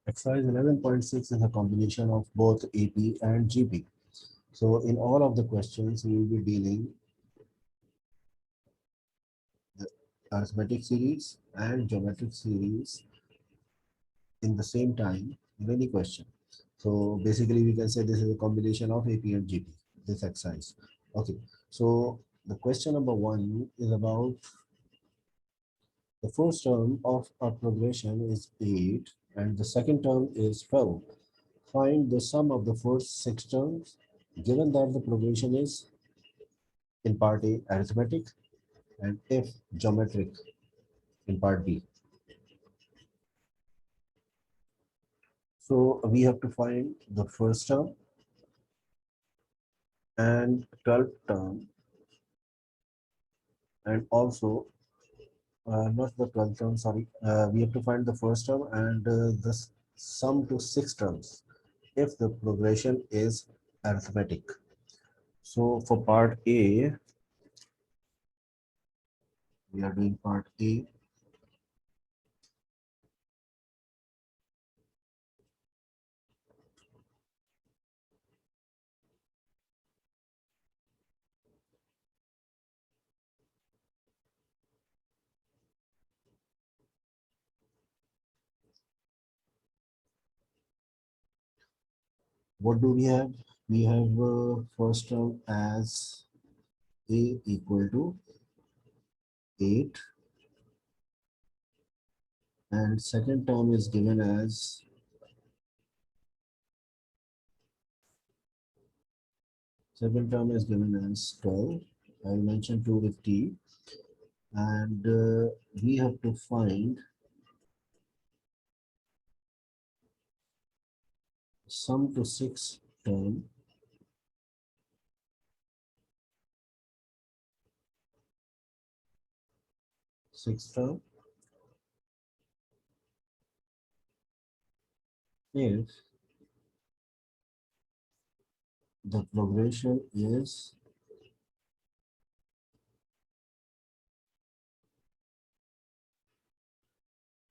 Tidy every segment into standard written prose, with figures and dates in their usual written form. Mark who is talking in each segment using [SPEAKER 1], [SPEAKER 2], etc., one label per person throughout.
[SPEAKER 1] Exercise 11.6 is a combination of both AP and GP. So in all of the questions, we will be dealing the arithmetic series and geometric series in the same time in any question. So basically, we can say this is a combination of AP and GP, this exercise. Okay, so the question number one is about the first term of a progression is 8 and the second term is 12. Find the sum of the first six terms given that the progression is in part A arithmetic and if geometric in part B. So we have to find the first term and 12th term and also not the 12th term, sorry. We have to find the first term and the sum to six terms if the progression is arithmetic. So for part A, we are doing part A. What do we have? We have first term as A equal to 8 and second term is given as second term is given as 12. I mentioned 2 with T and we have to find sum to six term sixth term if the progression is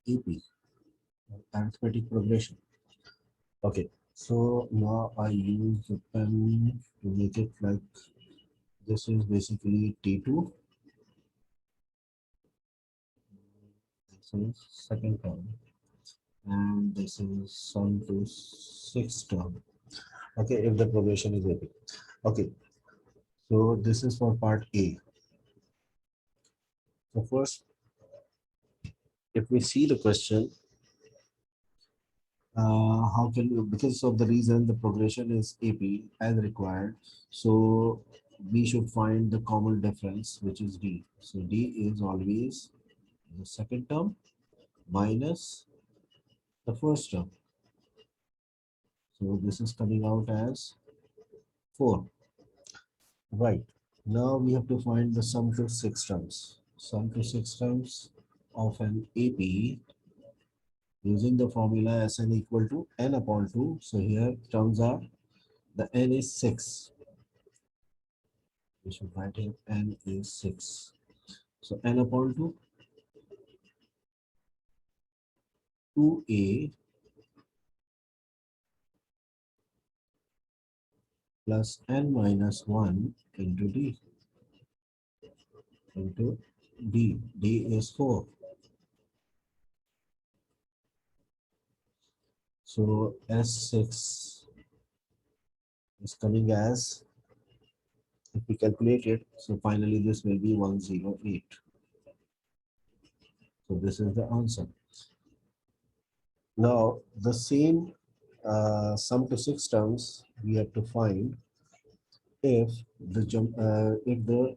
[SPEAKER 1] AP, arithmetic progression. Okay, so now I use the pen to make it like this is basically T2. This is second term and this is sum to sixth term. Okay, if the progression is AP. Okay, so this is for part A. So first, if we see the question, how can you, because of the reason the progression is AP as required, so we should find the common difference, which is D. So D is always the second term minus the first term. So this is coming out as 4. Right. Now we have to find the sum to six terms. Sum to six terms of an AP using the formula Sn equal to n upon 2. So here terms are, the n is 6. We should write here n is 6. So n upon 2, 2a plus n minus 1 into d. Into d. D is 4. So S6 is coming as, if we calculate it, so finally this will be 108. So this is the answer. Now the same sum to six terms we have to find if the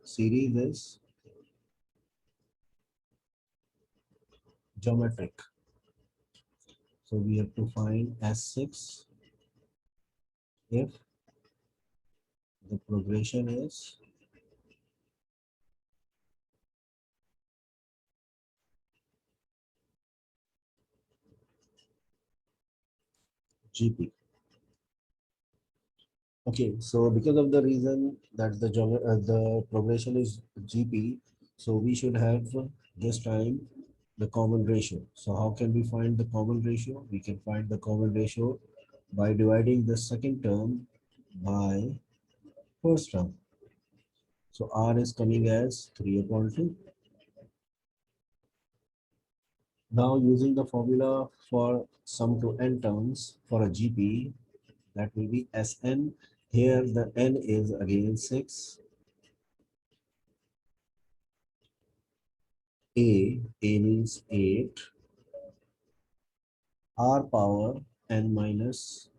[SPEAKER 1] series is geometric. So we have to find S6 if the progression is GP. Okay, so because of the reason that the progression is GP, so we should have this time the common ratio. So how can we find the common ratio? We can find the common ratio by dividing the second term by first term. So R is coming as 3 upon 2. Now using the formula for sum to n terms for a GP, that will be Sn. Here the n is again 6. A means 8. R power n minus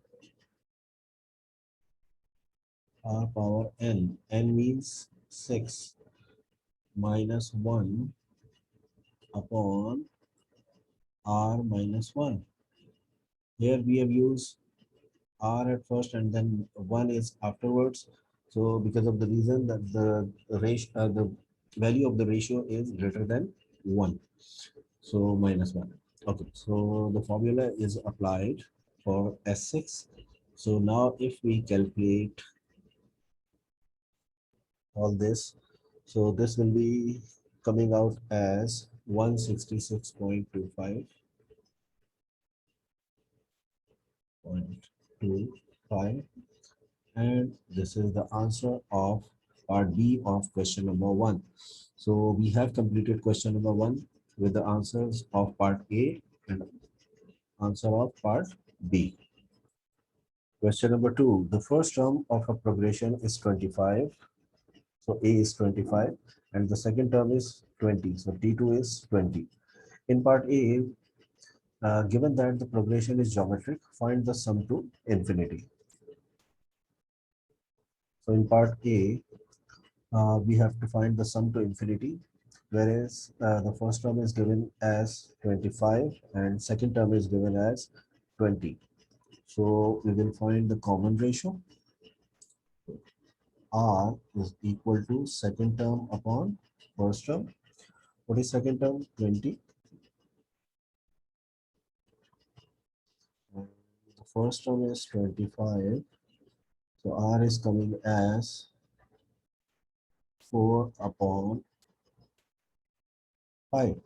[SPEAKER 1] R power n means 6 minus 1 upon R minus 1. Here we have used R at first and then 1 is afterwards. So because of the reason that the ratio, the value of the ratio is greater than 1. So minus 1. Okay, so the formula is applied for S6. So now if we calculate all this, so this will be coming out as 166.25, and this is the answer of part B of question number 1. So we have completed question number 1 with the answers of part A and answer of part B. Question number 2, the first term of a progression is 25. So A is 25 and the second term is 20. So T2 is 20. In part A, given that the progression is geometric, find the sum to infinity. So in part A, we have to find the sum to infinity, whereas the first term is given as 25 and second term is given as 20. So we will find the common ratio. R is equal to second term upon first term. What is second term? 20. And the first term is 25. So R is coming as 4 upon 5.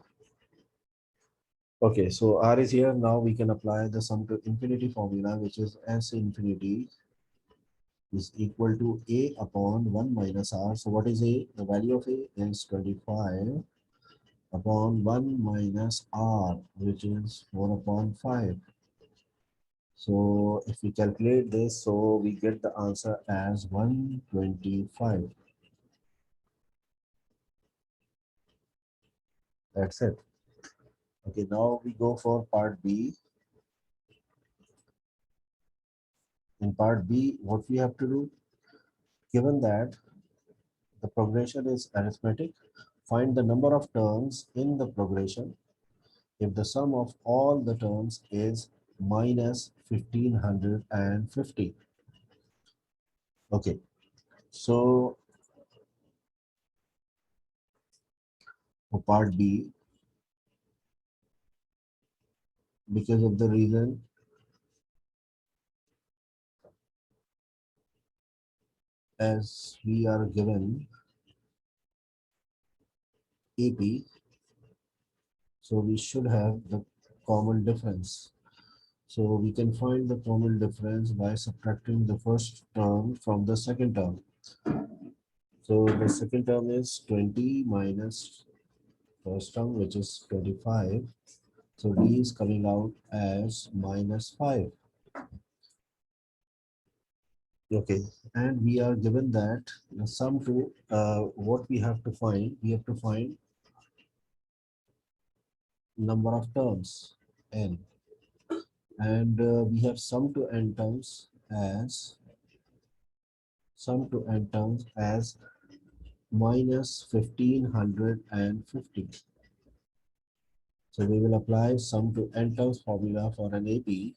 [SPEAKER 1] Okay, so R is here. Now we can apply the sum to infinity formula, which is S infinity is equal to A upon 1 minus R. So what is A? The value of A is 25 upon 1 minus R, which is 4 upon 5. So if we calculate this, so we get the answer as 125. That's it. Okay, now we go for part B. In part B, what we have to do, given that the progression is arithmetic, find the number of terms in the progression if the sum of all the terms is minus 1550. Okay, so for part B, because of the reason as we are given AP, so we should have the common difference. So we can find the common difference by subtracting the first term from the second term. So the second term is 20 minus first term, which is 25. So D is coming out as minus 5. Okay, and we are given that the sum to what we have to find, we have to find number of terms n, and we have sum to n terms as minus 1550. So we will apply sum to n terms formula for an AP,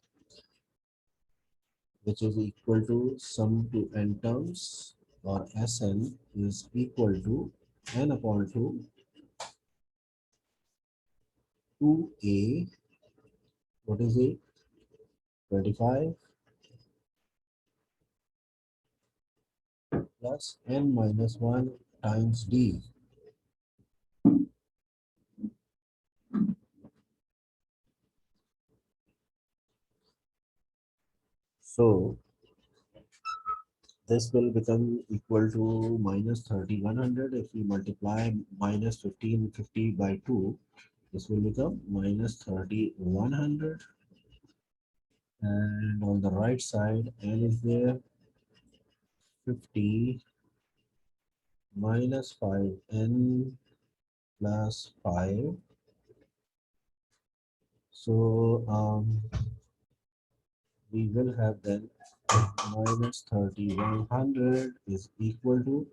[SPEAKER 1] which is equal to sum to n terms, or Sn is equal to n upon 2a, what is it, 25 plus n minus 1 times d. So this will become equal to minus 3100. If we multiply minus 1550 by 2, this will become minus 3100. And on the right side, n is there, 50 minus 5n plus 5. So we will have then minus 3100 is equal to,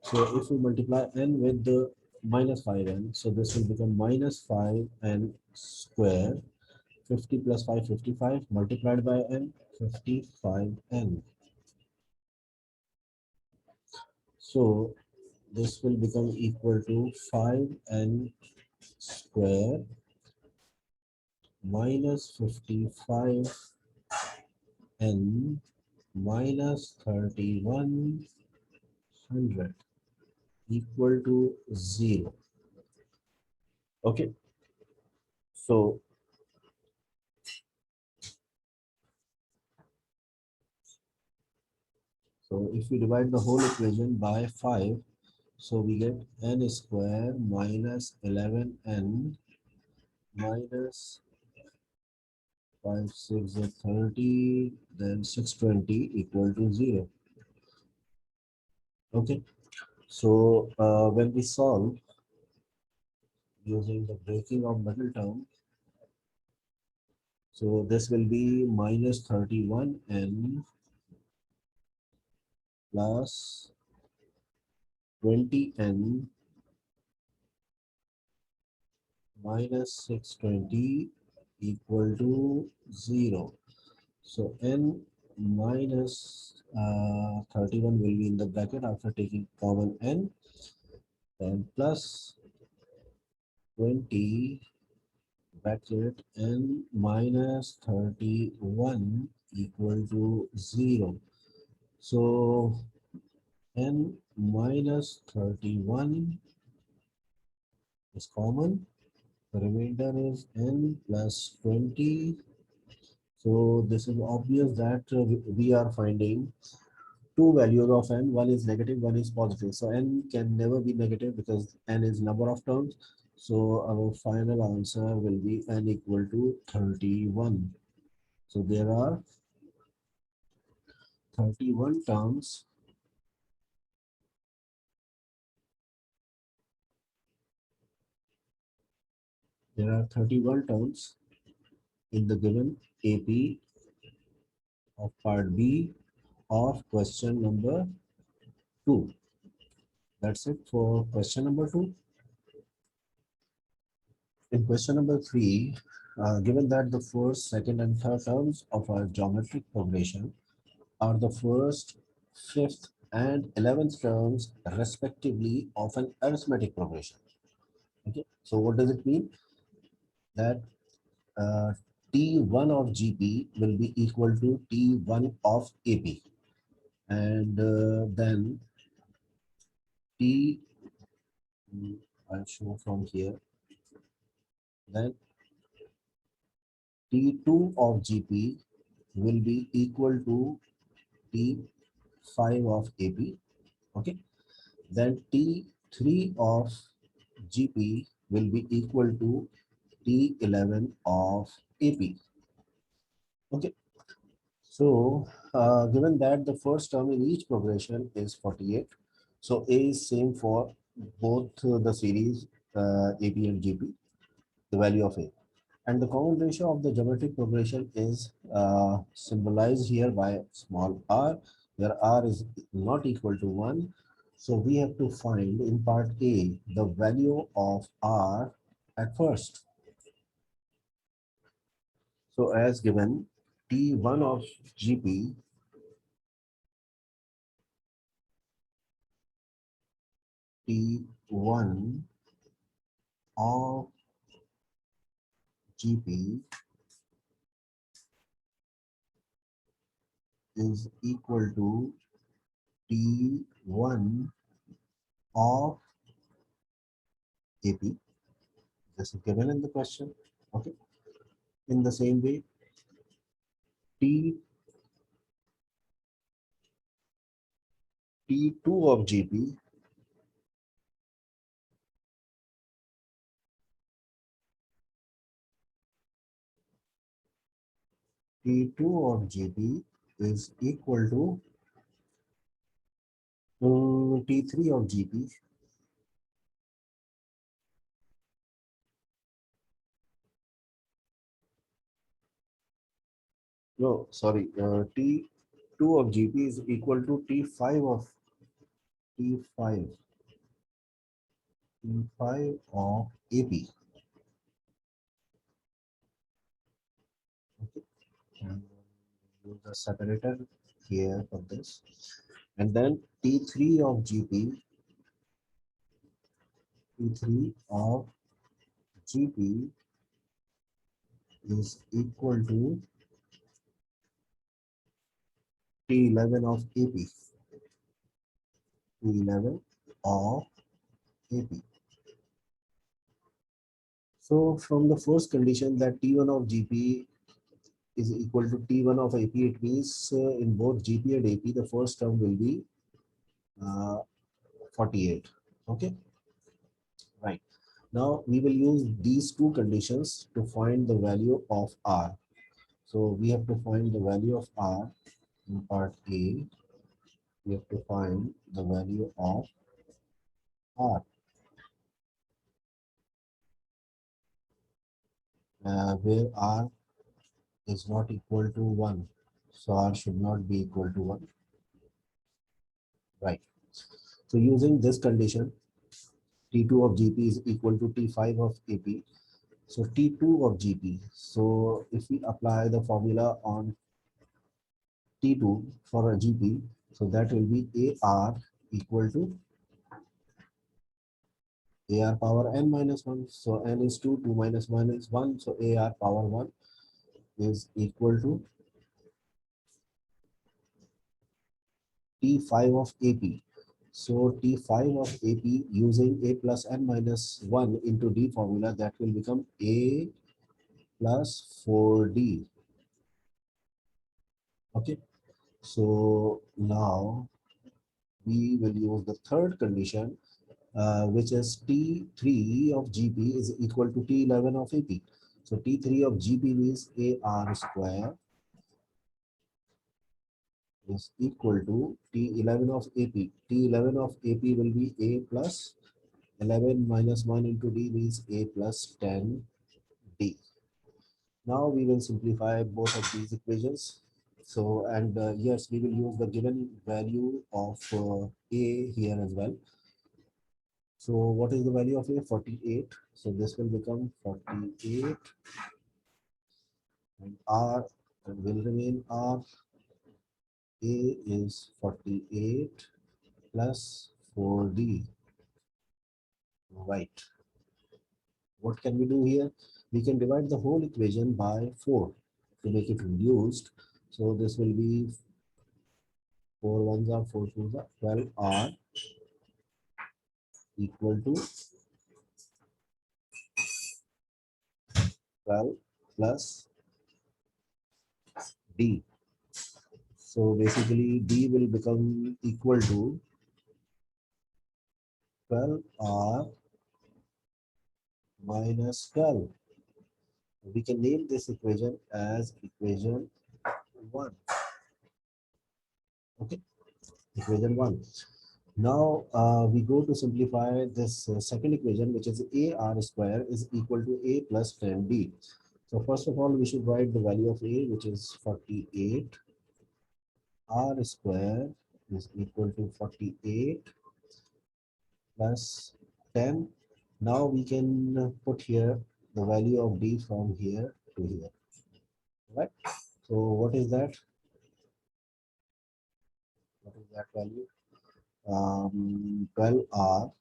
[SPEAKER 1] so if we multiply n with the minus 5n, so this will become minus 5n square. 50 plus 5, 55, multiplied by n, 55n. So this will become equal to 5n square minus 55n minus 3100 equal to 0. Okay, so if we divide the whole equation by 5, so we get n square minus 11n minus 5, 6 is 30, then 620 equal to 0. Okay, so when we solve using the breaking of middle term, so this will be minus 31n plus 20n minus 620 equal to 0. So n minus 31 will be in the bracket after taking common n, then plus 20 bracket n minus 31 equal to 0. So n minus 31 is common. The remainder is n plus 20. So this is obvious that we are finding two values of n. One is negative, one is positive. So n can never be negative because n is number of terms. So our final answer will be n equal to 31. So there are 31 terms. There are 31 terms in the given AP of part B of question number 2. That's it for question number 2. In question number 3, given that the first, second, and third terms of our geometric progression are the first, fifth, and 11th terms respectively of an arithmetic progression. Okay, so what does it mean? That uh, T1 of GP will be equal to T1 of AP, and then T, I'll show from here, then T2 of GP will be equal to T5 of AP. Okay, then T3 of GP will be equal to T11 of AP. Okay, so given that the first term in each progression is 48, so A is same for both the series AP and GP, the value of A. And the common ratio of the geometric progression is symbolized here by small r, where r is not equal to 1. So we have to find in part A the value of r at first. So as given, T1 of GP, T1 of GP is equal to T1 of AP. This is given in the question. Okay. In the same way, T2 T2 of GP T2 of GP is equal to T3 of GP. No, sorry. T2 of GP is equal to T5 of T5 T5 of AP. Okay. And use the separator here for this. And then T3 of GP, T3 of GP is equal to T11 of AP. T11 of AP. So from the first condition that T1 of GP is equal to T1 of AP, it means in both GP and AP, the first term will be uh, 48. Okay, right. Now we will use these two conditions to find the value of R. So we have to find the value of R in part A. We have to find the value of R, where R is not equal to 1. So R should not be equal to 1. Right. So using this condition, T2 of GP is equal to T5 of AP. So T2 of GP. So if we apply the formula on T2 for a GP, so that will be AR equal to AR power n minus 1. So n is 2, 2 minus 1 is 1. So AR power 1 is equal to T5 of AP. So T5 of AP using A plus n minus 1 into D formula, that will become A plus 4D. Okay. So now we will use the third condition, which is T3 of GP is equal to T11 of AP. So T3 of GP means AR square is equal to T11 of AP. T11 of AP will be A plus 11 minus 1 into D means A plus 10 D. Now we will simplify both of these equations. So, and yes, we will use the given value of A here as well. So what is the value of A? 48. So this will become 48 and R will remain R. A is 48 plus 4D. Right. What can we do here? We can divide the whole equation by 4 to make it reduced. So this will be 4 ones are 4 twos are 12R equal to 12 plus D. So basically D will become equal to 12R minus 12. We can name this equation as equation 1. Okay, equation 1. Now we go to simplify this second equation, which is AR square is equal to A plus 10D. So first of all, we should write the value of A, which is 48. R square is equal to 48 plus 10. Now we can put here the value of D from here to here. Right? So what is that? What is that value? 12R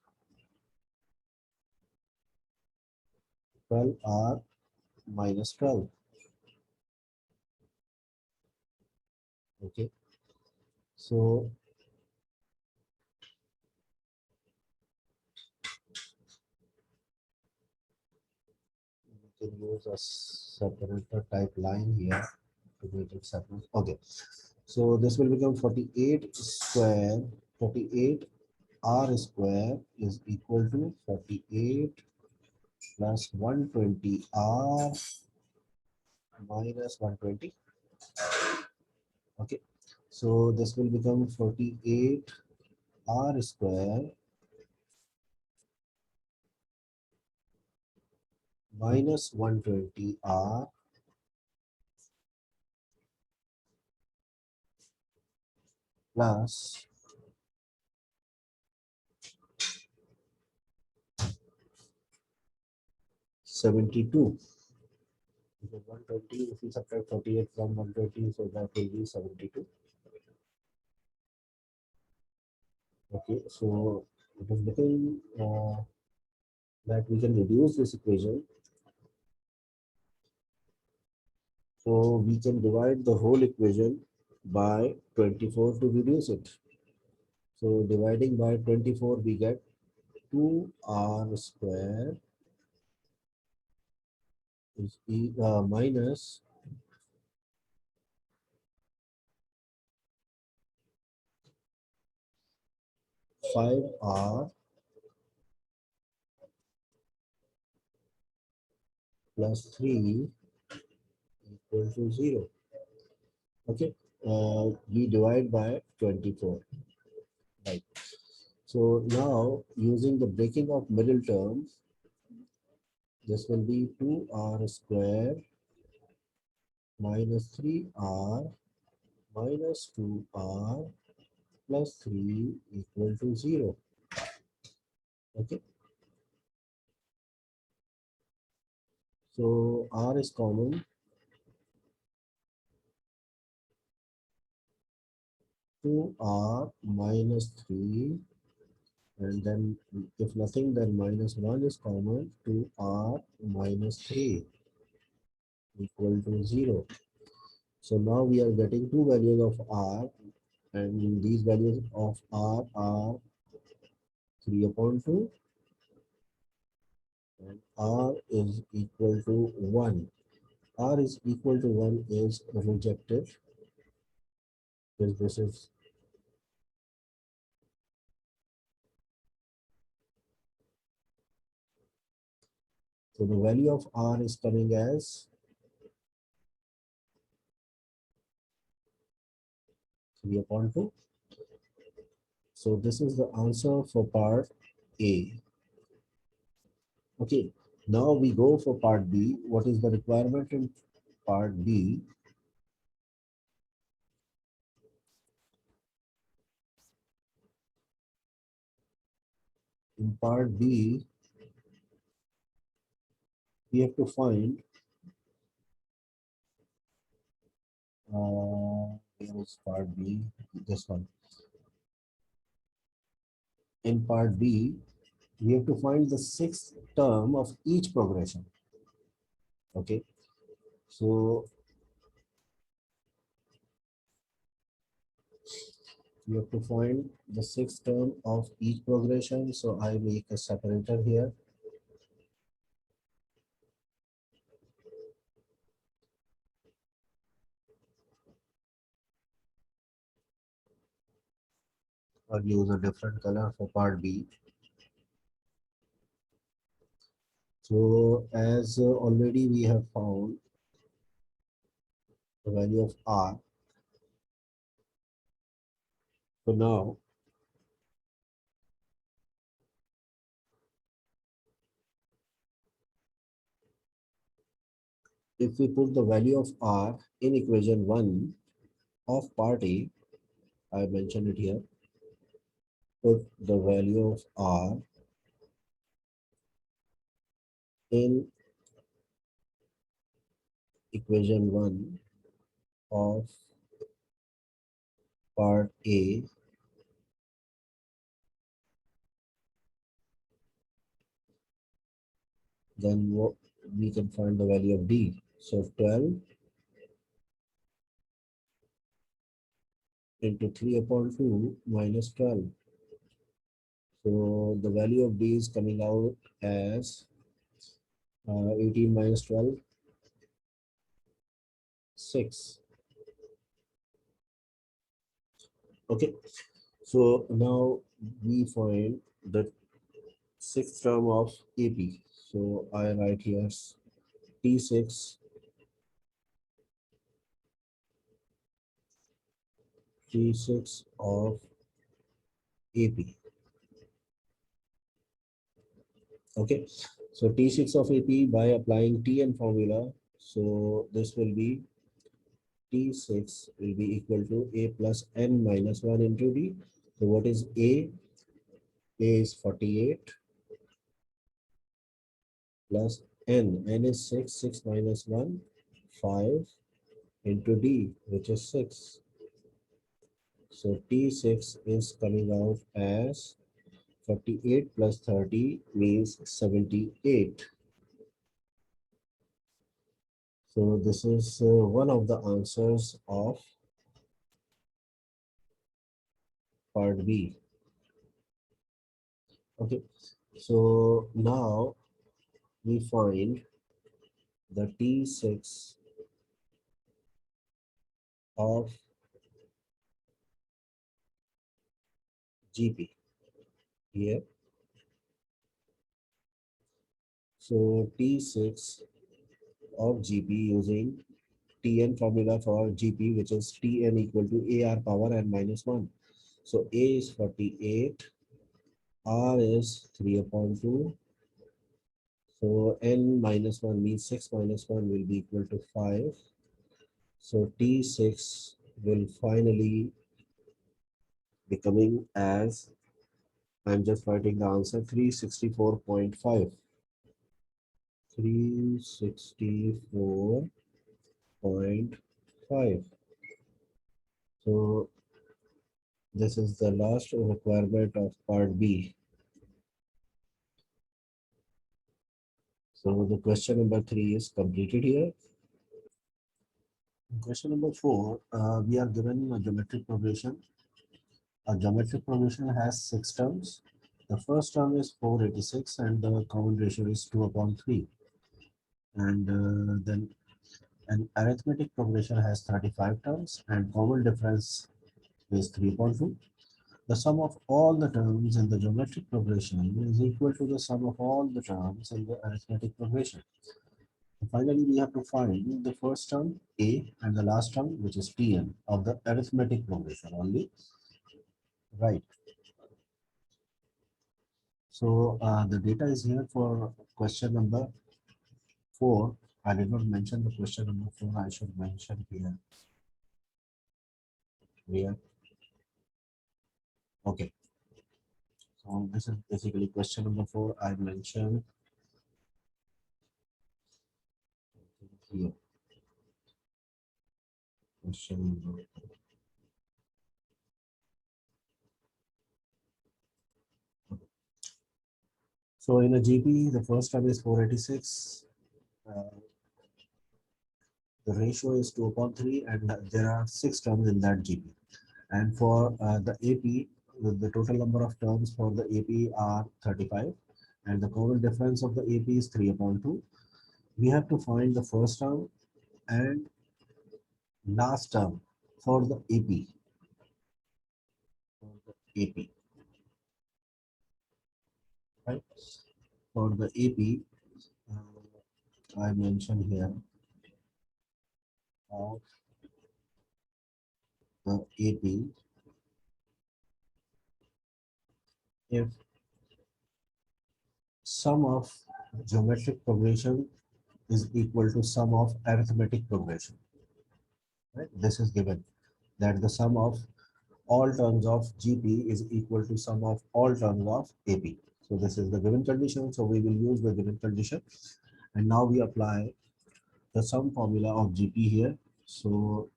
[SPEAKER 1] 12R minus 12. Okay, so we can use a separator type line here to make it separate. Okay, so this will become 48 square 48 r square is equal to 48 plus 120 r minus 120. Okay, so this will become 48 r square minus 120 r plus 72. Because 120, if we subtract 48 from 120, so that will be 72. Okay, so it is becoming that we can reduce this equation. So we can divide the whole equation by 24 to reduce it. So dividing by 24, we get 2r square is minus 5r plus 3 equal to 0. Okay, we divide by 24. Right. So now using the breaking of middle terms, this will be 2r square minus 3r minus 2r plus 3 equal to 0. Okay. So r is common. 2r minus 3, and then if nothing, then minus 1 is common. 2r minus 3 equal to 0. So now we are getting two values of r, and these values of r are 3 upon 2 and r is equal to 1. R is equal to 1 is rejected because this is so the value of r is coming as 3 upon 2. So this is the answer for part A. Okay, now we go for part B. What is the requirement in part B? In part B, we have to find where is part B? This one. In part B, we have to find the sixth term of each progression. Okay, so we have to find the sixth term of each progression. So I make a separator here. I'll use a different color for part B. So as already we have found the value of r. So now if we put the value of r in equation 1 of part A, I mentioned it here, put the value of r in equation 1 of part A, then we can find the value of D. So 12 into 3 upon 2 minus 12. So the value of D is coming out as 18 minus 12, 6. Okay, So now we find the sixth term of AP. So I write here T6, T6 of AP. Okay, so T6 of AP by applying Tn formula. So this will be T6 will be equal to A plus N minus 1 into D. So what is A? A is 48 plus N. N is 6, 6 minus 1, 5 into D, which is 6. So T6 is coming out as 48 plus 30 means 78. So this is one of the answers of part B. Okay, so now we find the T6 of GP here. So T6 of GP using Tn formula for GP, which is Tn equal to AR power n minus 1. So A is 48, R is 3 upon 2. So n minus 1 means 6 minus 1 will be equal to 5. So T6 will finally be coming as, I'm just writing the answer, 364.5. 364.5. So this is the last requirement of part B. So the question number 3 is completed here. Question number 4, we are given a geometric progression. A geometric progression has 6 terms. The first term is 486 and the common ratio is 2 upon 3. And then an arithmetic progression has 35 terms and common difference is 3 upon 2. The sum of all the terms in the geometric progression is equal to the sum of all the terms in the arithmetic progression. And finally, we have to find the first term A and the last term, which is Tn, of the arithmetic progression only. Right. So the data is here for question number 4. I did not mention the question number 4. I should mention here. Here. Okay. So this is basically question number 4. I mentioned here. Question number 4. So in a GP, the first term is 486. The ratio is 2 upon 3, and there are 6 terms in that GP. And for the AP, the total number of terms for the AP are 35, and the common difference of the AP is 3 upon 2. We have to find the first term and last term for the AP. For the AP, right? For the AP, I mentioned here of the AP, if sum of geometric progression is equal to sum of arithmetic progression. Right? This is given that the sum of all terms of GP is equal to sum of all terms of AP. So this is the given condition. So we will use the given condition. And now we apply the sum formula of GP here. So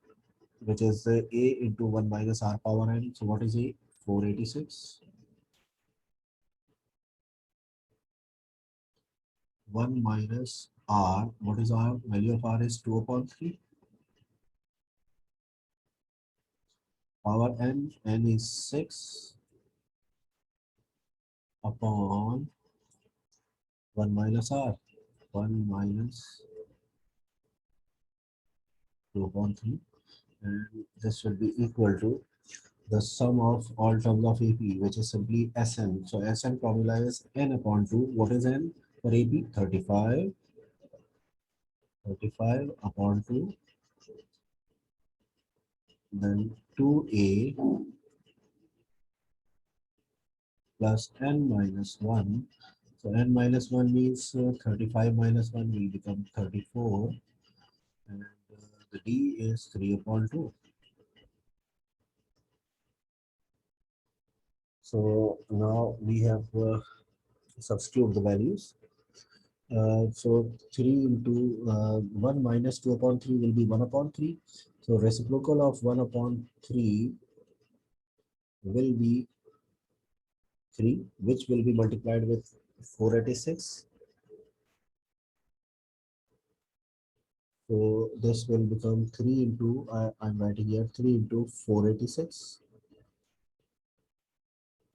[SPEAKER 1] which is the A into 1 minus R power n. So what is A? 486. 1 minus R. What is R? Value of R is 2 upon 3. Power n. N is 6 upon 1 minus R. 1 minus 2 upon 3. And this will be equal to the sum of all terms of AP, which is simply Sn. So Sn formula is n upon 2. What is n for AP? 35. 35 upon 2. Then 2a plus n minus 1. So n minus 1 means 35 minus 1 will become 34. And the d is 3 upon 2. So now we have substitute the values. So 3 into 1 minus 2 upon 3 will be 1 upon 3. So reciprocal of 1 upon 3 will be 3, which will be multiplied with 486. So this will become 3 into, I'm writing here 3 into 486.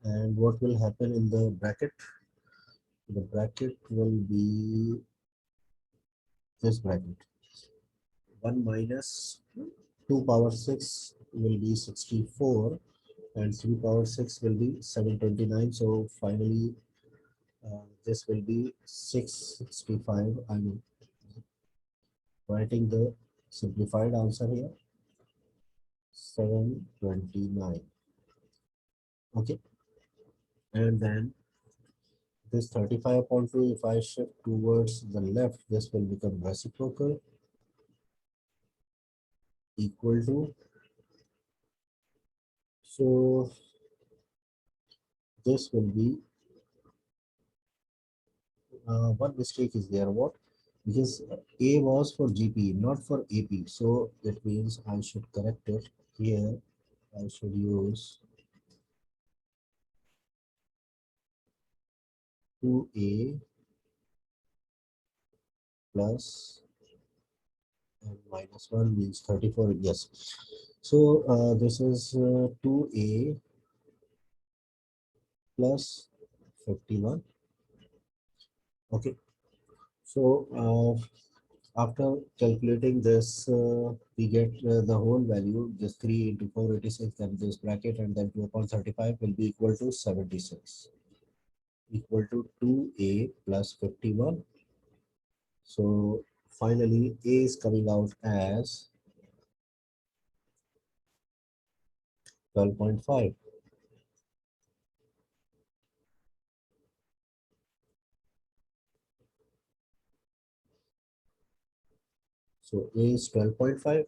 [SPEAKER 1] And what will happen in the bracket? The bracket will be this bracket. 1 minus 2 power 6 will be 64 and 3 power 6 will be 729. So finally this will be 665. I'm writing the simplified answer here, 729. Okay, and then this 35 upon 2, if I shift towards the left, this will become reciprocal equal to, so this will be one mistake is there. What? Because A was for GP, not for AP. So it means I should correct it here. I should use 2A plus and minus 1 means 34. Yes. So this is 2A plus 51. Okay. So after calculating this, we get the whole value, just 3 into 486, then this bracket, and then 2 upon 35 will be equal to 76, equal to 2A plus 51. So finally, A is coming out as 12.5. So A is 12.5.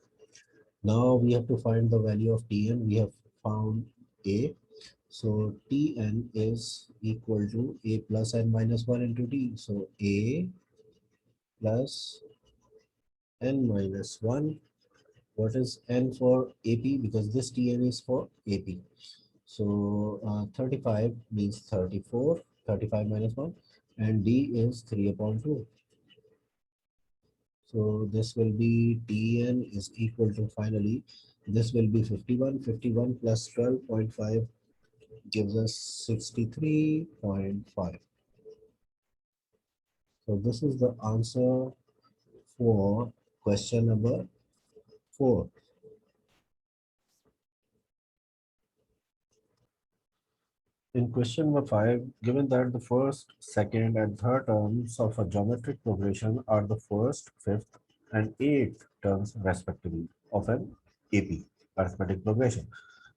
[SPEAKER 1] Now we have to find the value of Tn. We have found A. So Tn is equal to A plus n minus 1 into T. So A plus n minus 1. What is n for AP? Because this Tn is for AP. So 35 means 34, 35 minus 1, and D is 3 upon 2. So this will be Tn is equal to, finally, this will be 51. 51 plus 12.5 gives us 63.5. So this is the answer for question number 4. In question number 5, given that the first, second, and third terms of a geometric progression are the first, fifth, and eighth terms respectively of an AP, arithmetic progression.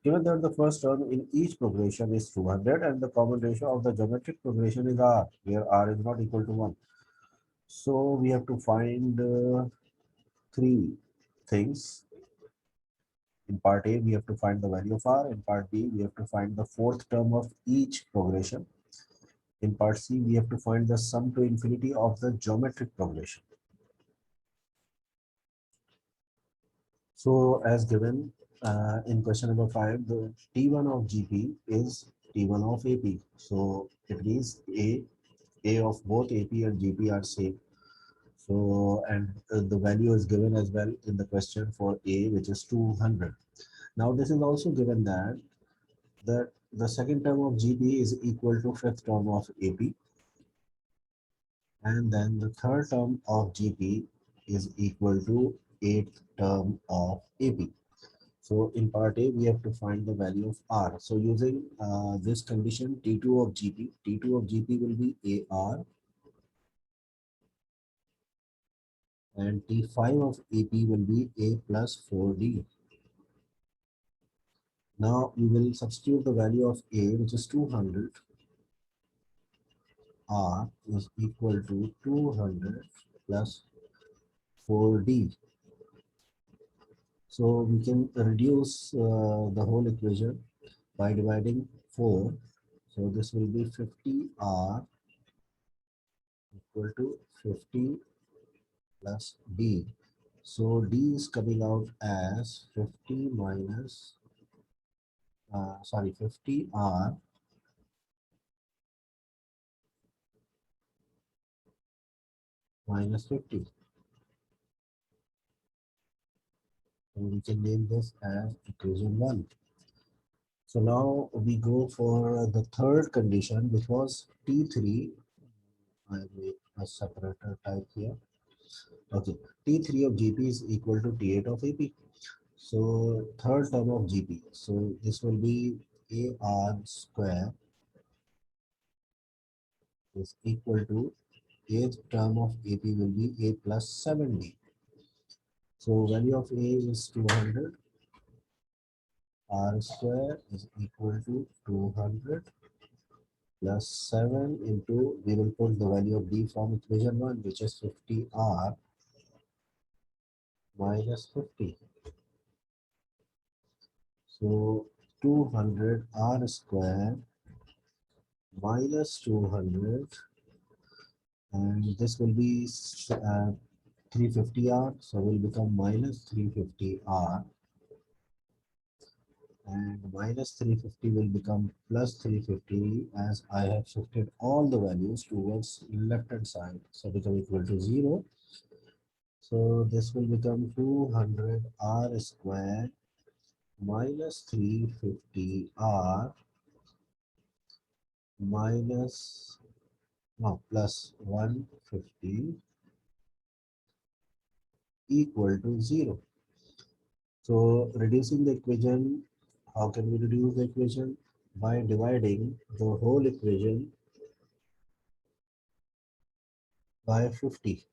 [SPEAKER 1] Given that the first term in each progression is 200 and the common ratio of the geometric progression is R, where R is not equal to 1. So we have to find three things. In part A, we have to find the value of R. In part B, we have to find the fourth term of each progression. In part C, we have to find the sum to infinity of the geometric progression. So as given in question number 5, the T1 of GP is T1 of AP. So it means A of both AP and GP are same. So, and the value is given as well in the question for A, which is 200. Now this is also given that the second term of GP is equal to fifth term of AP, and then the third term of GP is equal to eighth term of AP. So in part A, we have to find the value of R. So using this condition T2 of GP, T2 of GP will be AR and T5 of AP will be A plus 4D. Now we will substitute the value of A, which is 200. R is equal to 200 plus 4D. So we can reduce the whole equation by dividing 4. So this will be 50R equal to 50 plus D. So D is coming out as 50 minus, 50R minus 50. And we can name this as equation 1. So now we go for the third condition, which was T3. I make a separator type here. Okay, T3 of GP is equal to T8 of AP. So third term of GP. So this will be AR square is equal to eighth term of AP will be A plus 7D. So value of A is 200. R square is equal to 200 plus 7 into, we will put the value of D from equation 1, which is 50R minus 50. So 200 R square minus 200, and this will be 350R, so will become minus 350R, and minus 350 will become plus 350 as I have shifted all the values towards left hand side, so become equal to 0. So this will become 200 R square minus 350R minus, no, plus 150 equal to 0. So reducing the equation, how can we reduce the equation? By dividing the whole equation by 50.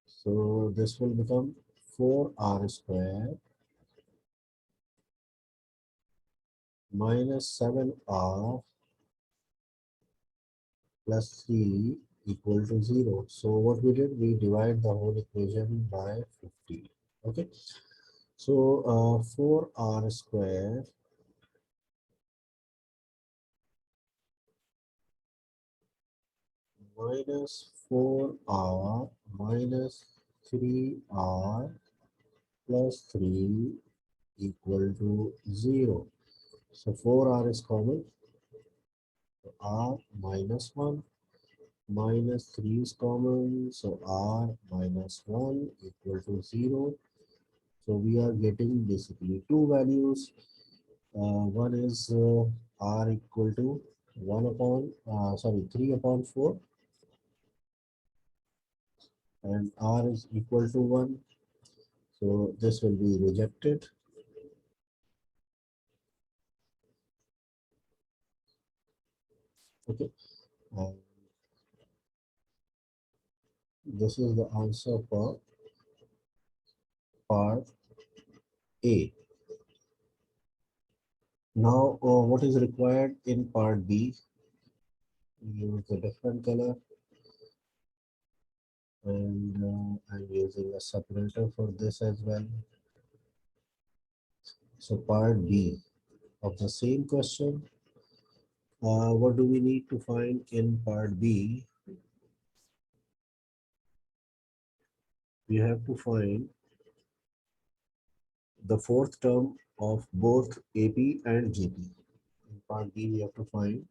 [SPEAKER 1] So this will become 4R square minus 7R plus 3 equal to 0. So what we did, we divide the whole equation by 50. Okay. So 4R square minus 4R minus 3R plus 3 equal to 0. So 4R is common. So R minus 1 minus 3 is common. So R minus 1 equal to 0. So we are getting basically two values. One is R equal to 3 upon 4, and R is equal to 1. So this will be rejected. Okay. And this is the answer for part A. Now, what is required in part B? Use a different color, and I'm using a separator for this as well. So part B of the same question. What do we need to find in part B? We have to find the fourth term of both AP and GP. In part B, we have to find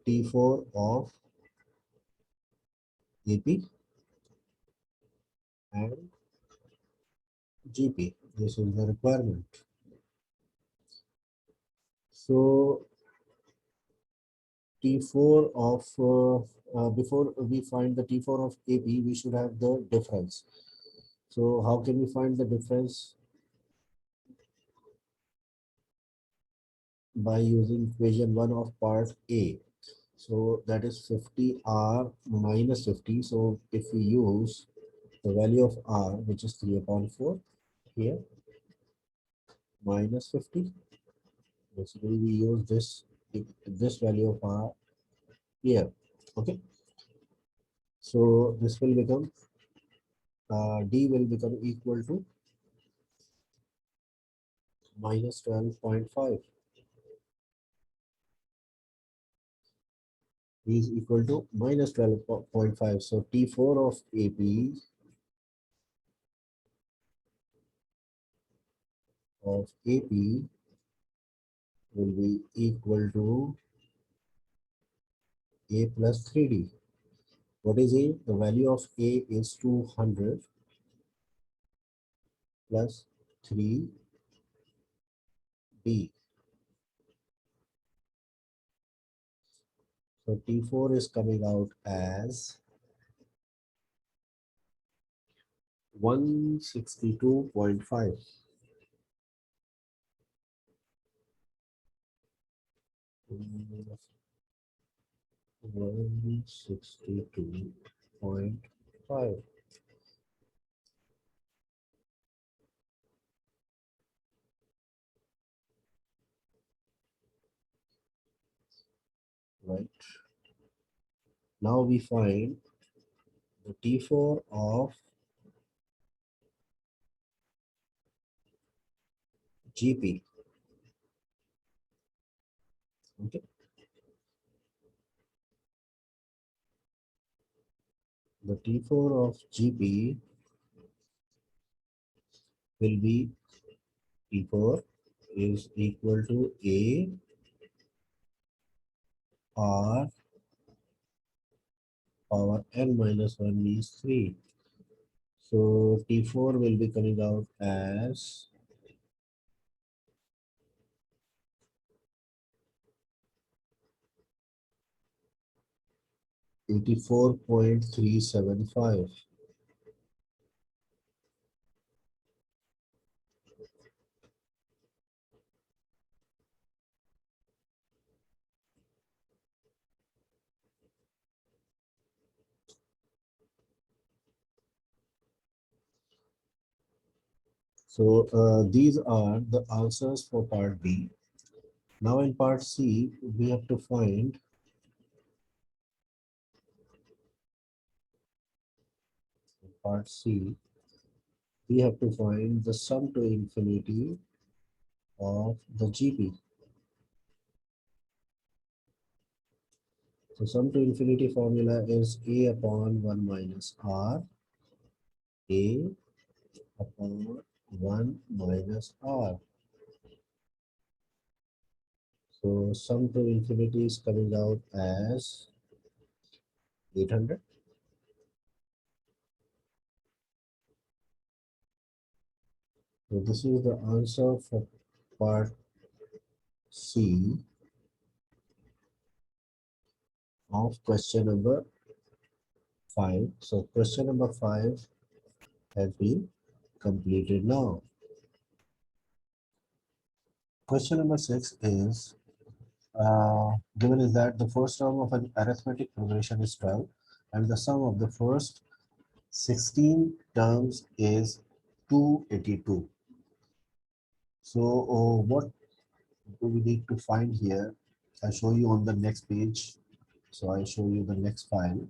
[SPEAKER 1] T4 of AP and GP. This is the requirement. So T4 of, before we find the T4 of AP, we should have the difference. So how can we find the difference? by using equation 1 of part A. So that is 50R minus 50. So if we use the value of R, which is 3 upon 4 here, minus 50. Basically, we use this value of R here. Okay. So this will become, D will become equal to minus 12.5. D is equal to minus 12.5. So T4 of AP will be equal to A plus 3D. What is A? The value of A is 200 plus 3D. So T4 is coming out as 162.5. 162.5. Right. Now we find the T4 of GP. Okay. The T4 of GP will be T4 is equal to A R power n minus 1 means 3. So T4 will be coming out as 84.375. So these are the answers for part B. Now in part C, we have to find part C, we have to find the sum to infinity of the GP. So sum to infinity formula is A upon 1 minus R, A upon 1 minus R. So sum to infinity is coming out as 800. So this is the answer for part C of question number 5. So question number 5 has been completed now. Question number 6 is given is that the first term of an arithmetic progression is 12 and the sum of the first 16 terms is 282. So what do we need to find here? I'll show you on the next page. So I'll show you the next file.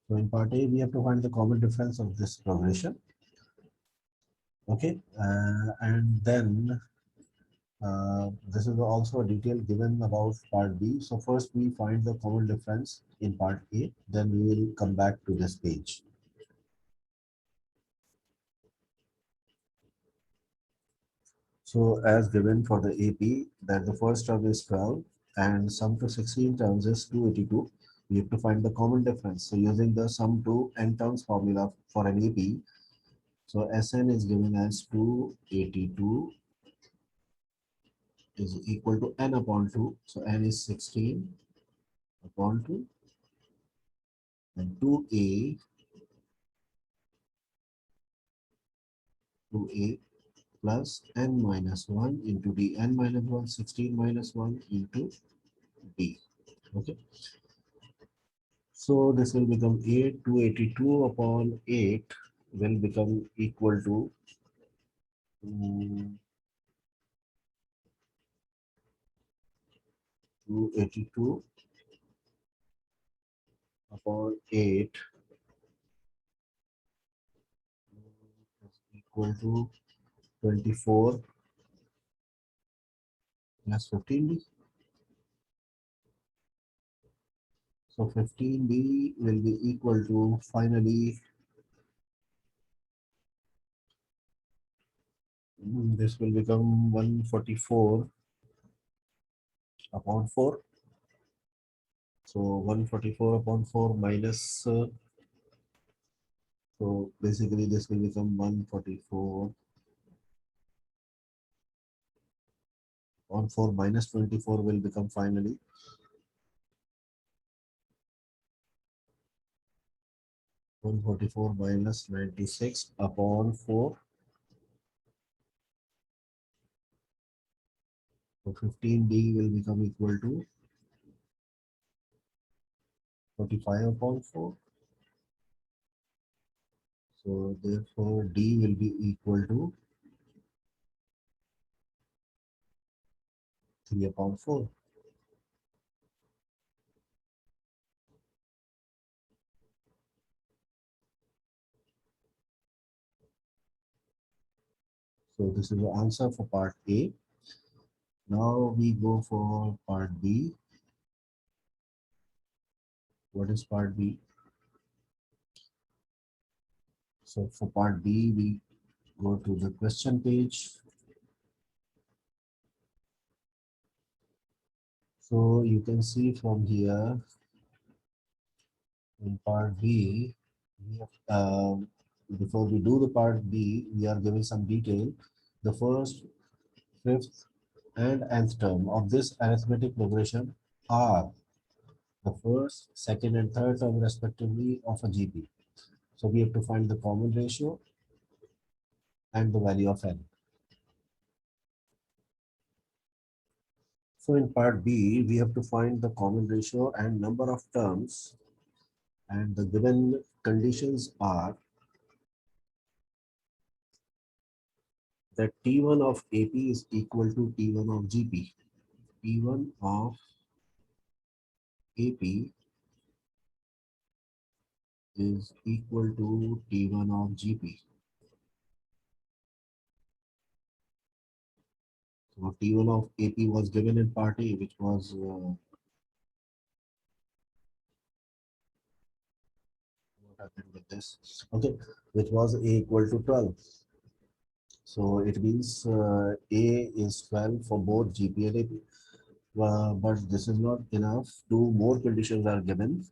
[SPEAKER 1] So in part A, we have to find the common difference of this progression. Okay, and then this is also a detail given about part B. So first we find the common difference in part A, then we will come back to this page. So as given for the AP, that the first term is 12 and sum to 16 terms is 282. We have to find the common difference. So using the sum to n terms formula for an AP, so Sn is given as 282 is equal to n upon 2. So n is 16 upon 2, and 2a plus n minus 1 into d, n minus 1, 16 minus 1 into d. Okay. So this will become 8, 282 upon 8 will become equal to 282 upon 8 is equal to 24 plus 15b. So 15b will be equal to finally this will become 144 upon 4. So 144 upon 4 minus so basically this will become 144 on 4 minus 24 will become finally 144 minus 96 upon 4. So 15d will become equal to 45 upon 4. So therefore d will be equal to 3 upon 4. So this is the answer for part A. Now we go for part B. What is part B? So for part B, we go to the question page. So you can see from here in part B, we have, before we do the part B, we are giving some detail. The first, fifth, and nth term of this arithmetic progression are the first, second, and third term respectively of a GP. So we have to find the common ratio and the value of n. So in part B, we have to find the common ratio and number of terms, and the given conditions are that T1 of AP is equal to T1 of GP. T1 of AP is equal to T1 of GP. So T1 of AP was given in part A, which was what happened with this? Okay, which was A equal to 12. So it means A is 12 for both GP and AP. But this is not enough. Two more conditions are given.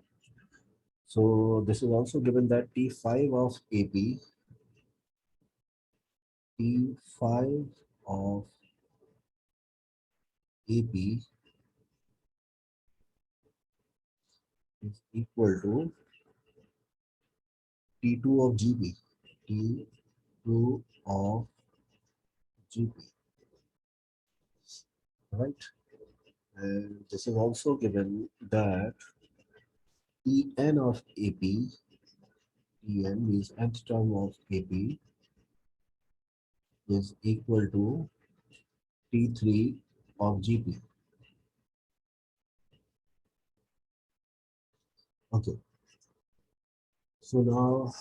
[SPEAKER 1] So this is also given that T5 of AP, T5 of AP is equal to T2 of GP. T2 of GP, right? And this is also given that Tn of AP, Tn means nth term of AP is equal to T3 of GP. Okay. So now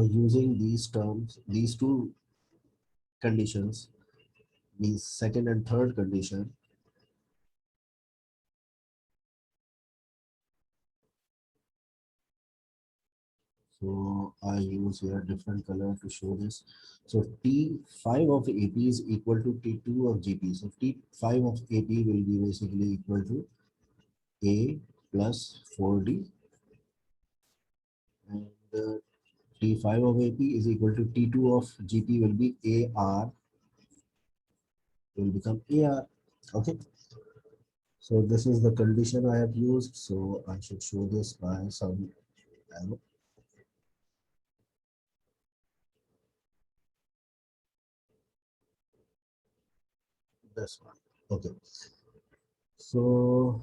[SPEAKER 1] using these terms, these two conditions means second and third condition. So I use here different color to show this. So T5 of AP is equal to T2 of GP. So T5 of AP will be basically equal to A plus 4D, and T5 of AP is equal to T2 of GP will be AR, will become AR. Okay, so this is the condition I have used, so I should show this by some arrow. This one. Okay, so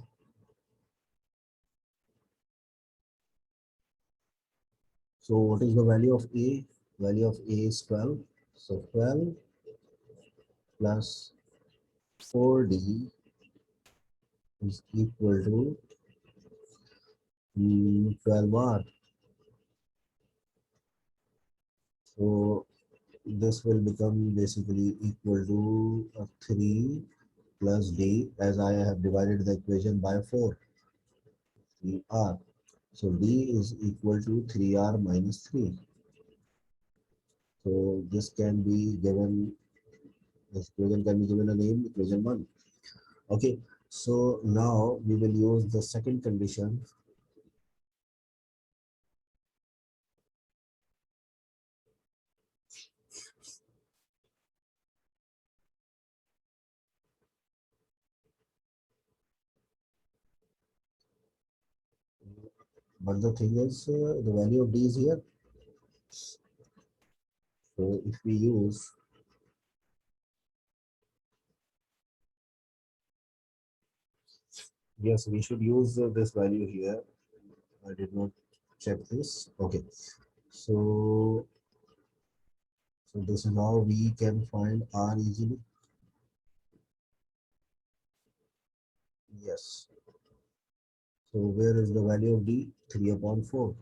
[SPEAKER 1] what is the value of a? Value of a is 12. So 12 plus 4d is equal to 12r. So this will become basically equal to 3 plus d, as I have divided the equation by 4, 3r. So d is equal to 3r minus 3. So this can be given, this equation can be given a name, equation 1. Okay, so now we will use the second condition. But the thing is, the value of d is here. So if we use, yes, we should use this value here. I did not check this. Okay, so this is how we can find r easily. Yes. So where is the value of d? 3 upon 4.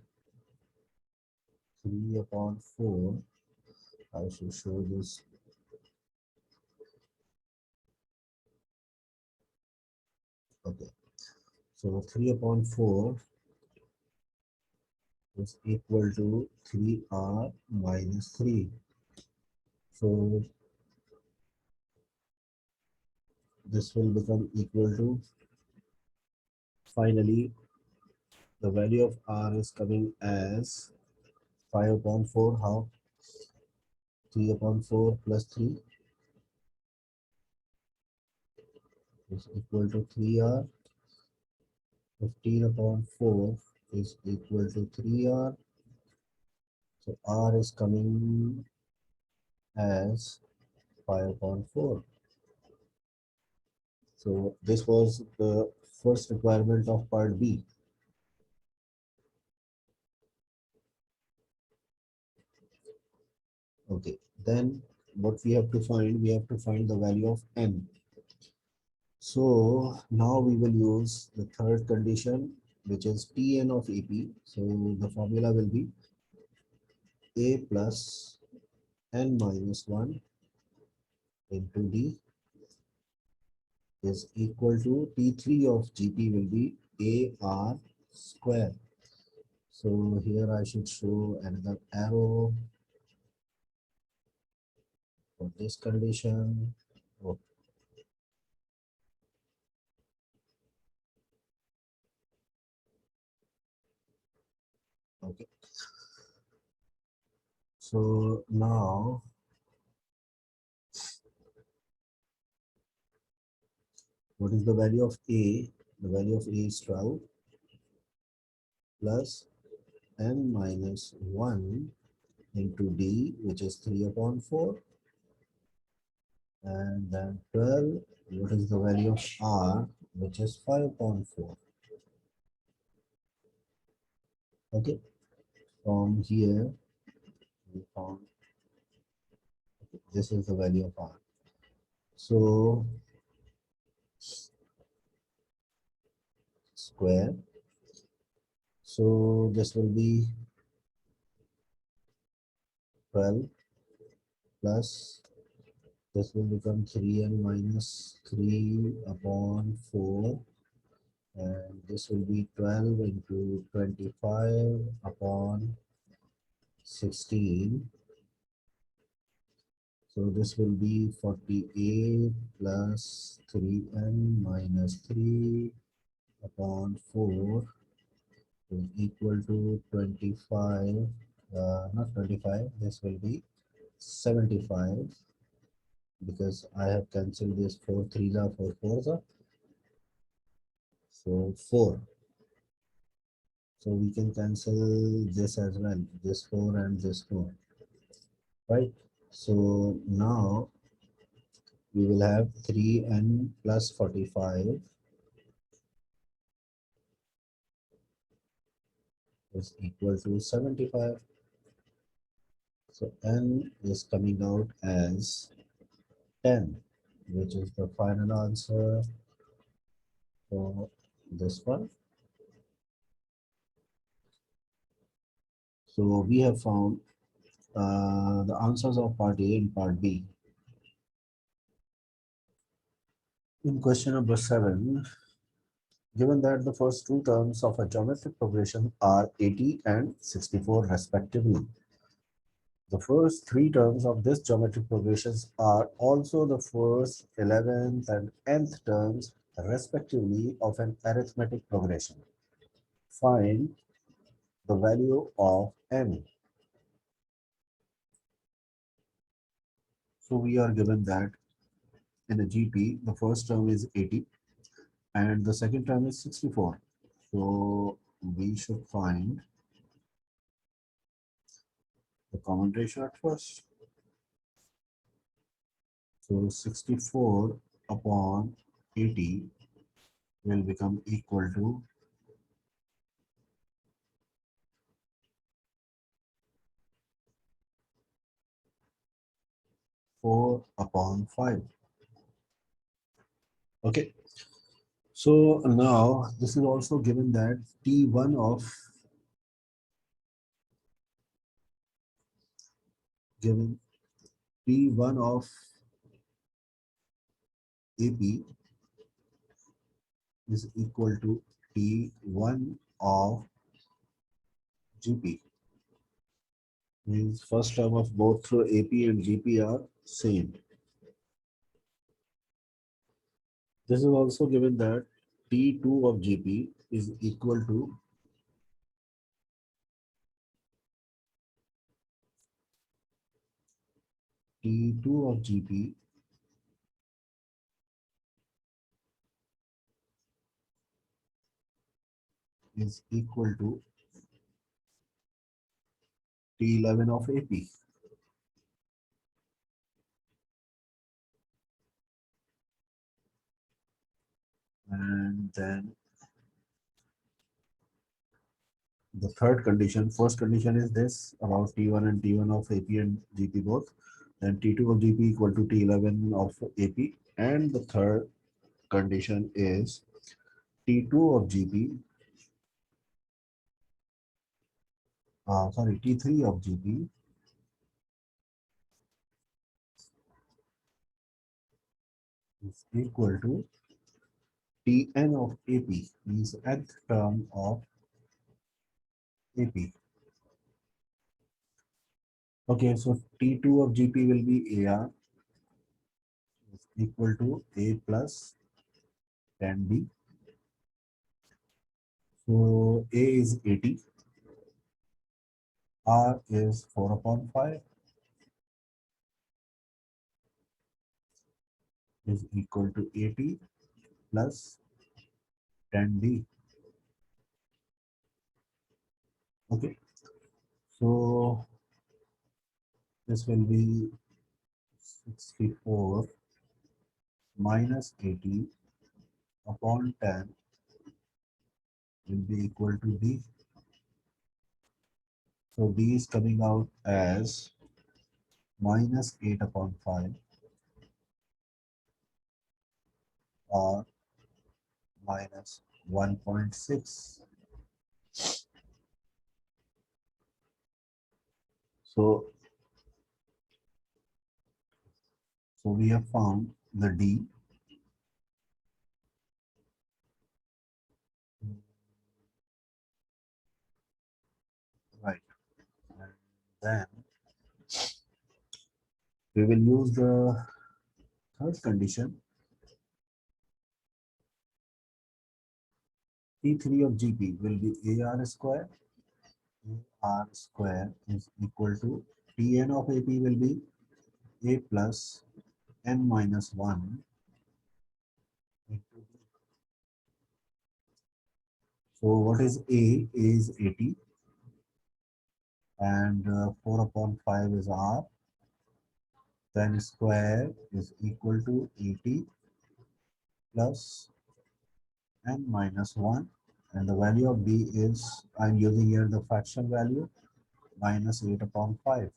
[SPEAKER 1] 3 upon 4. I should show this. Okay. So 3 upon 4 is equal to 3r minus 3. So this will become equal to, finally, the value of r is coming as 5 upon 4. How? 3 upon 4 plus 3 is equal to 3r. 15 upon 4 is equal to 3r. So r is coming as 5 upon 4. So this was the first requirement of part B. Okay, then what we have to find? We have to find the value of n. So now we will use the third condition, which is Tn of AP. So the formula will be a plus n minus 1 into d is equal to T3 of GP will be AR square. So here I should show another arrow for this condition. Oh, okay. So now what is the value of A? The value of A is 12 plus n minus 1 into D, which is 3 upon 4. And then 12, what is the value of R, which is 5 upon 4. Okay, from here we found, okay, this is the value of R. So square. So this will be 12 plus, this will become 3n minus 3 upon 4, and this will be 12 into 25 upon 16. So this will be 48 plus 3n minus 3 upon 4 is equal to 25, not 25, this will be 75. because I have cancelled this 4 3s are 4 4s are, so 4. So we can cancel this as well, this 4 and this 4, right? So now we will have 3n plus 45 is equal to 75. So n is coming out as 10, which is the final answer for this one. So we have found the answers of part A and part B. In question number 7, given that the first two terms of a geometric progression are 80 and 64 respectively, the first three terms of this geometric progressions are also the first, 11th, and nth terms respectively of an arithmetic progression. Find the value of n. So we are given that in a GP, the first term is 80 and the second term is 64. So we should find the common ratio at first. So 64 upon 80 will become equal to 4 upon 5. Okay. So now this is also given that T1 of given T1 of AP is equal to T1 of GP. Means first term of both through AP and GP are same. This is also given that T2 of GP is equal to T2 of GP is equal to T11 of AP. And then the third condition, first condition is this about T1 and T1 of AP and GP both. Then T2 of GP equal to T11 of AP. And the third condition is T2 of GP, T3 of GP is equal to Tn of AP, means nth term of AP. Okay, so T2 of GP will be AR is equal to A plus 10B. So A is 80, R is 4 upon 5 is equal to 80 plus 10B. Okay, so this will be 64 minus 80 upon 10 will be equal to D. So D is coming out as minus 8 upon 5 or minus 1.6. So, so we have found the D. Right. And then we will use the third condition. T3 of GP will be AR square. AR square is equal to Tn of AP will be A plus n minus 1 into b. So what is a is 80 and 4 upon 5 is r, then square is equal to 80 plus n minus 1, and the value of b is, I'm using here the fraction value, minus 8 upon 5.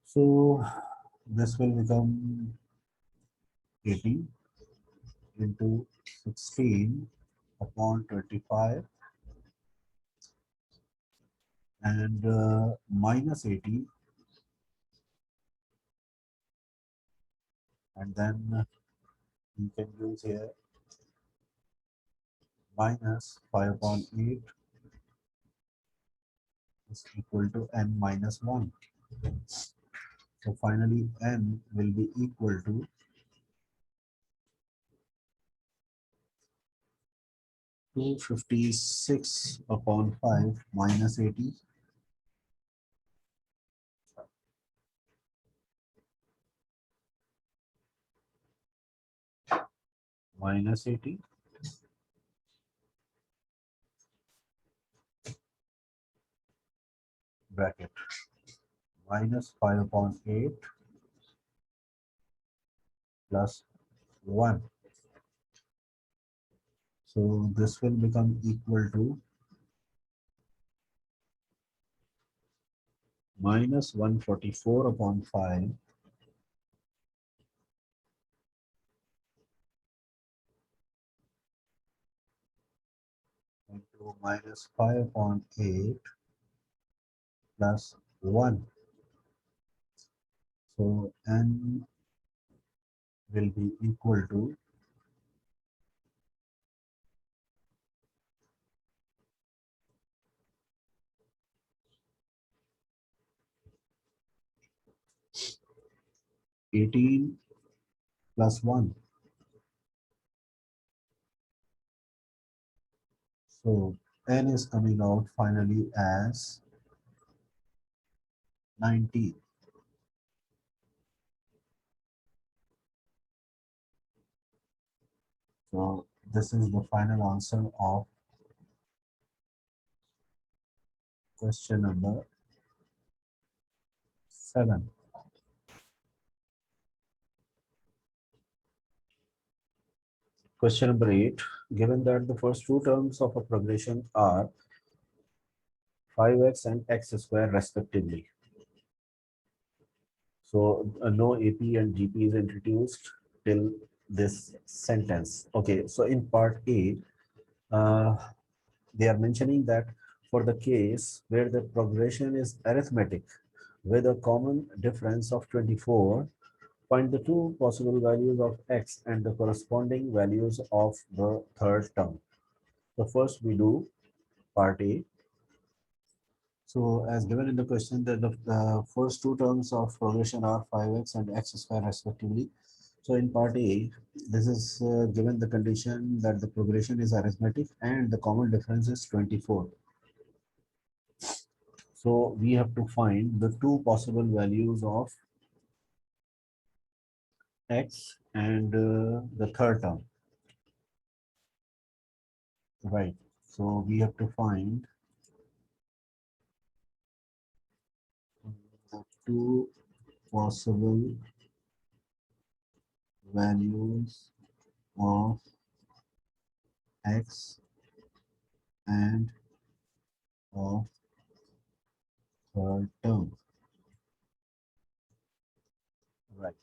[SPEAKER 1] So this will become 80 into 16 upon 25 and minus 80, and then you can use here minus 5 upon 8 is equal to n minus 1. So finally n will be equal to 256 upon 5 minus 80 minus 80 bracket minus 5 upon 8 plus 1. So this will become equal to minus 144 upon 5 into minus 5 upon 8 plus 1. So n will be equal to 18 plus 1. So n is coming out finally as 19. So this is the final answer of question number 7. Question number 8. Given that the first two terms of a progression are 5x and x square respectively. So no AP and GP is introduced till this sentence. Okay, so in part A, uh, they are mentioning that for the case where the progression is arithmetic with a common difference of 24, find the two possible values of x and the corresponding values of the third term. So first we do part A. So as given in the question that the first two terms of progression are 5x and x square respectively. So in part A, this is given the condition that the progression is arithmetic and the common difference is 24. So we have to find the two possible values of x and the third term. Right. So we have to find the two possible values of x and of third term. Right.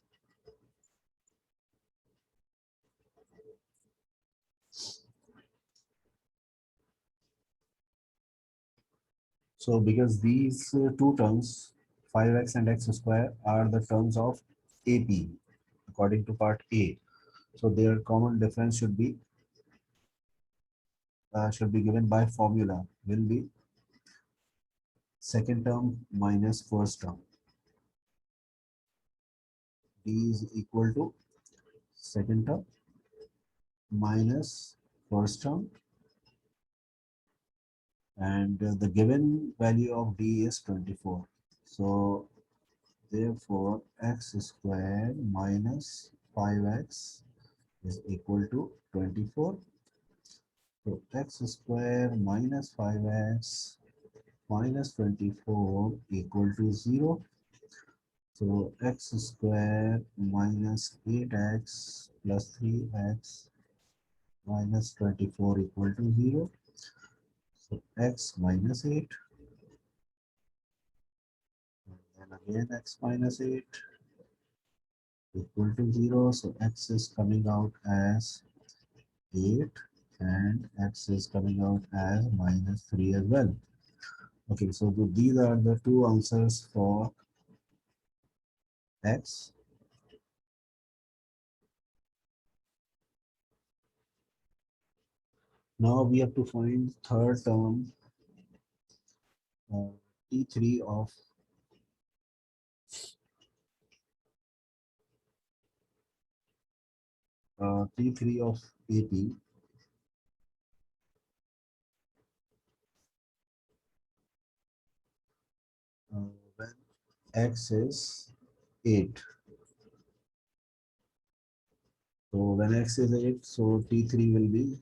[SPEAKER 1] So because these two terms, 5x and x square, are the terms of AP according to part A. So their common difference should be given by formula, will be second term minus first term. D is equal to second term minus first term, and the given value of D is 24. So Therefore, x squared minus 5x is equal to 24. So x squared minus 5x minus 24 equal to 0. So x squared minus 8x plus 3x minus 24 equal to 0. So x minus 8 and again x minus 8 equal to 0. So x is coming out as 8 and x is coming out as minus 3 as well. Okay, so these are the two answers for x. Now we have to find third term, T3 of T3 of AP. When x is 8. So when x is 8, so T3 will be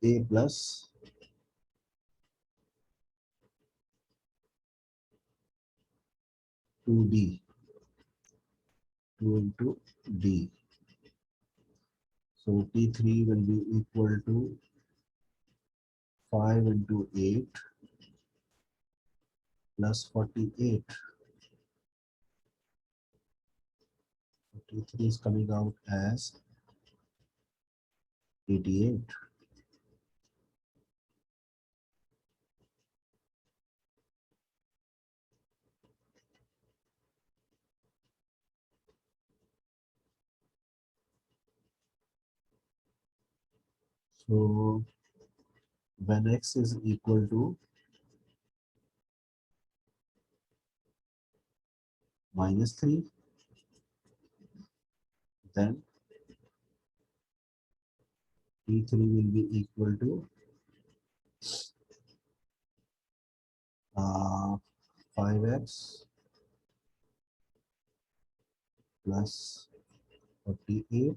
[SPEAKER 1] A plus 2D, 2 into D. So T3 will be equal to 5 into 8 plus 48. T3 is coming out as 88. So when x is equal to minus 3, then T3 will be equal to 5x plus 48.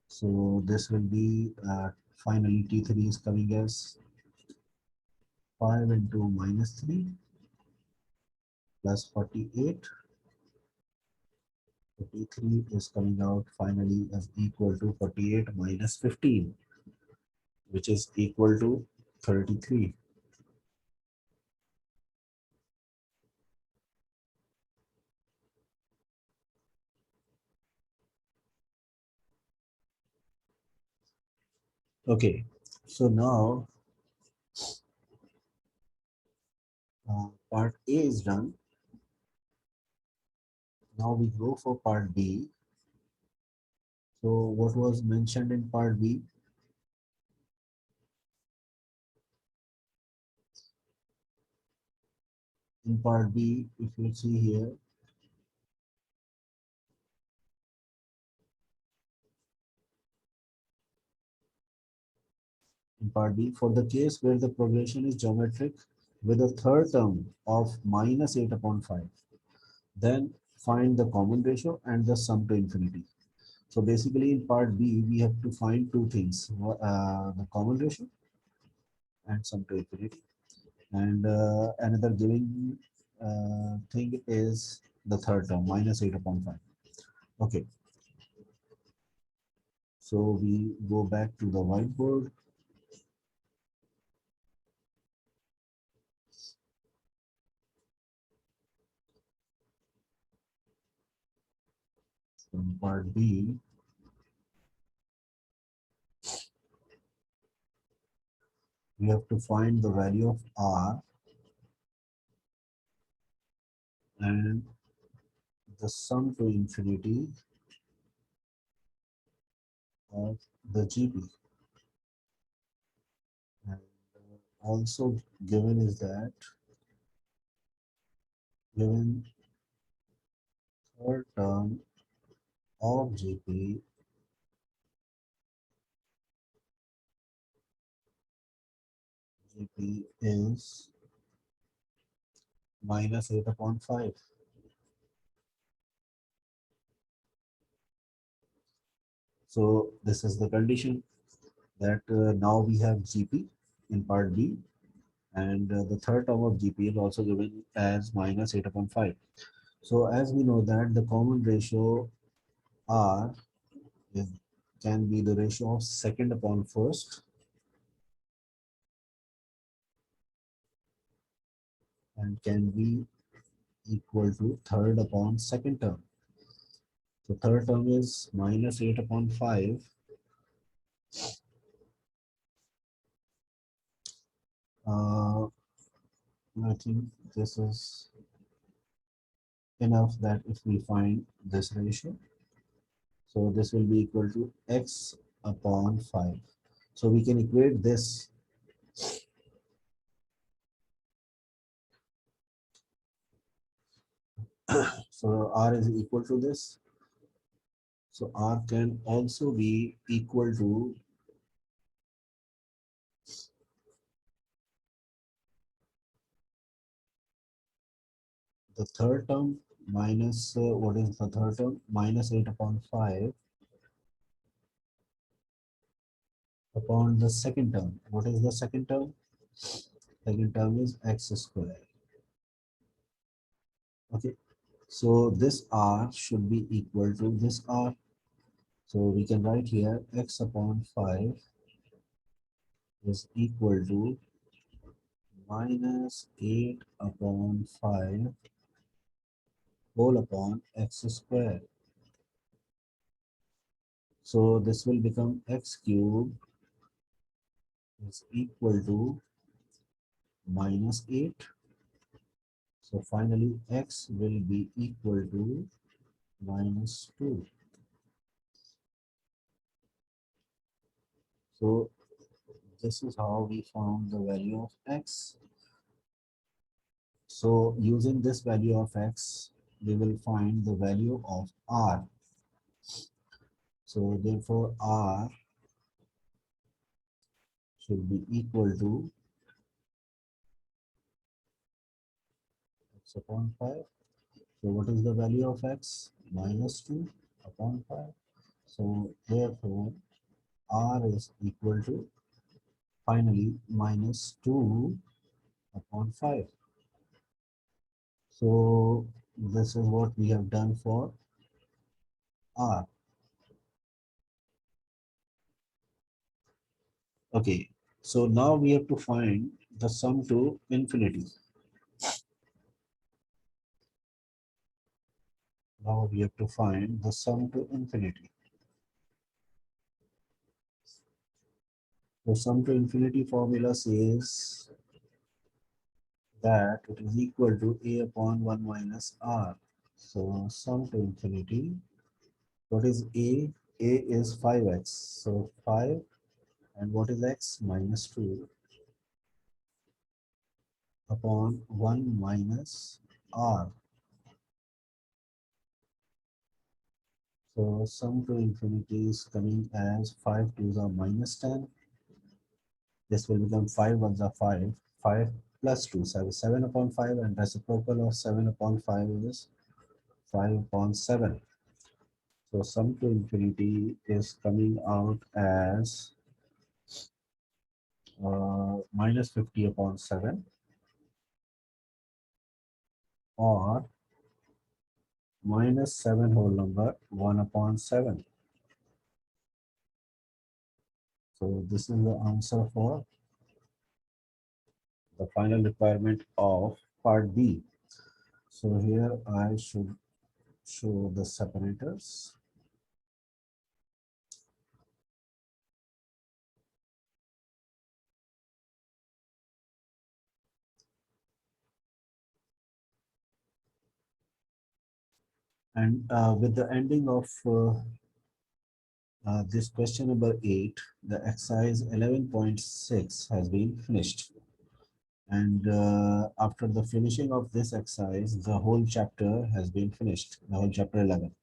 [SPEAKER 1] So this will be finally T3 is coming as 5 into minus 3 plus 48. 43 is coming out finally as equal to 48 minus 15, which is equal to 33. Okay, so now part A is done. Now we go for part B. So what was mentioned in part B? In part B, if you see here, in part B, for the case where the progression is geometric with a third term of minus 8 upon 5, then find the common ratio and the sum to infinity. So basically in part B, we have to find two things, the common ratio and sum to infinity. And another given thing is the third term, minus 8 upon 5. Okay, so we go back to the whiteboard. In part B, we have to find the value of R and the sum to infinity of the GP. And also given is that given third term of GP GP is minus 8 upon 5. So this is the condition that now we have GP in part B, and the third term of GP is also given as minus 8 upon 5. So as we know that the common ratio R is, can be the ratio of second upon first, and can be equal to third upon second term. So third term is minus 8 upon 5. I think this is enough that if we find this ratio, so this will be equal to x upon 5. So we can equate this. So R is equal to this. So R can also be equal to the third term minus, what is the third term? Minus 8 upon 5 upon the second term. What is the second term? Second term is x square. Okay. So this R should be equal to this R. So we can write here x upon 5 is equal to minus 8 upon 5 whole upon x square. So this will become x cube is equal to minus 8. So finally x will be equal to minus 2. So this is how we found the value of x. So using this value of x, we will find the value of r. So therefore r should be equal to x upon 5. So what is the value of x? Minus 2 upon 5. So therefore r is equal to finally minus 2 upon 5. So this is what we have done for r. Okay, so now we have to find the sum to infinity. Now we have to find the sum to infinity. The sum to infinity formula says that it is equal to a upon 1 minus r. So sum to infinity, what is a? A is 5x. So 5, and what is x? Minus 2 upon 1 minus r. So sum to infinity is coming as 5 2s are minus 10. This will become 5 1s are 5. 5 plus 2, 7. 7 upon 5, and reciprocal of 7 upon 5 is 5 upon 7. So sum to infinity is coming out as minus 50 upon 7, or minus 7 whole number 1 upon 7. So this is the answer for the final requirement of part B. So here I should show the separators. And with the ending of this question number 8, the exercise 11.6 has been finished. And after the finishing of this exercise, the whole chapter has been finished, the whole chapter 11.